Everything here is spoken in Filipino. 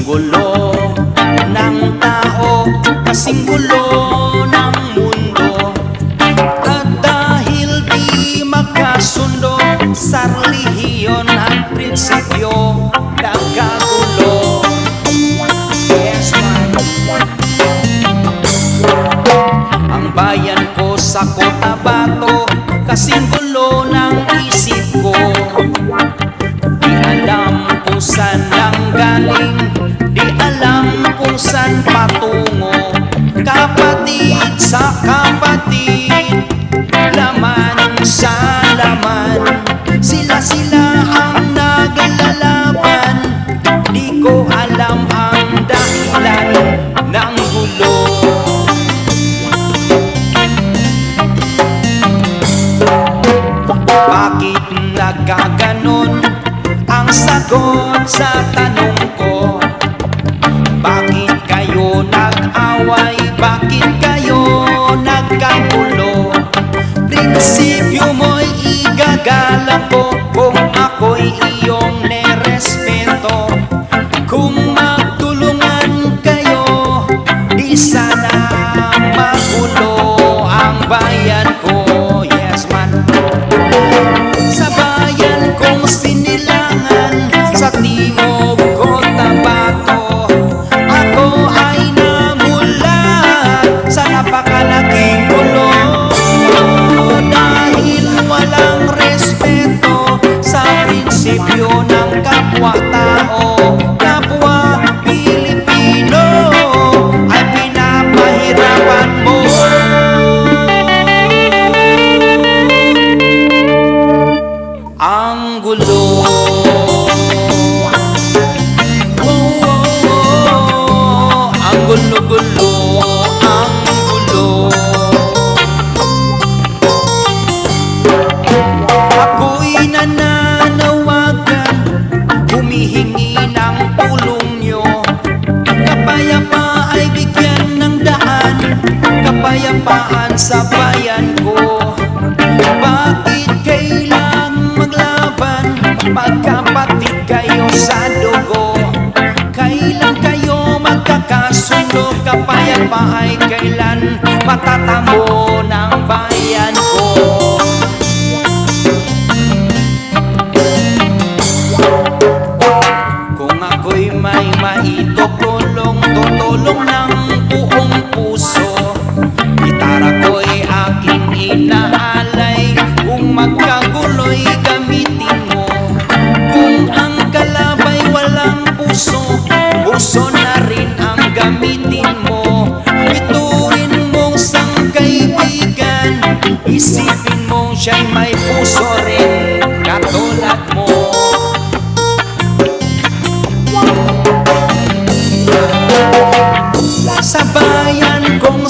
gulo ng tao, kasing gulo ng mundo. At dahil di magkasundo sa relihiyon at prinsipyo, nagkagulo. Yes, man. Ang bayan ko sa Cotabato, kasing gulo ng isip ko. Di alam kung saan nanggaling, di alam kung saan patungo. Kapatid sa kapatid, laman sa laman, sila ang naglalaban. Di ko alam ang dahilan ng gulo. Bakit nagkaganon? Ang sagot sa tanong ko, bakit kayo nag-away? Bakit kayo nagkagulo? Prinsipyo mo'y igagalang ko kung ako'y iyong nerespeto. Kung magtulungan kayo, di sana magulo ang bayan ko. Yes, man. Sa bayan kong Sinilangan, sa Timog Cotabato, ako ay namulat sa napakalaking gulo. Dahil walang respeto sa prinsipyo ng kapwa-tao, kapwa Pilipino ay pinapahirapan mo. Ang gulo. Ang gulo-gulo, ang gulo. Ako'y nananawagan, humihingi ng tulong nyo. Kapayapaan ay bigyan ng daan, kapayapaan sa bayan ko. Bakit kailang maglaban? Magkapatid kayo sa dugo. Kailan kayo magkakasundo? Kapayapaan ay kailan matatamo ng bayan ko? Kung ako'y may maitutulong, tutulong ng buong puso. Gitara ko'y aking inaalay, kung magkagulo'y gamitin mo. Kung ang kalabay walang puso, puso na rin ang gamitin mo. Bituin mong sangkaibigan, isipin mong siya'y may puso rin katulad mo. Sa bayan kong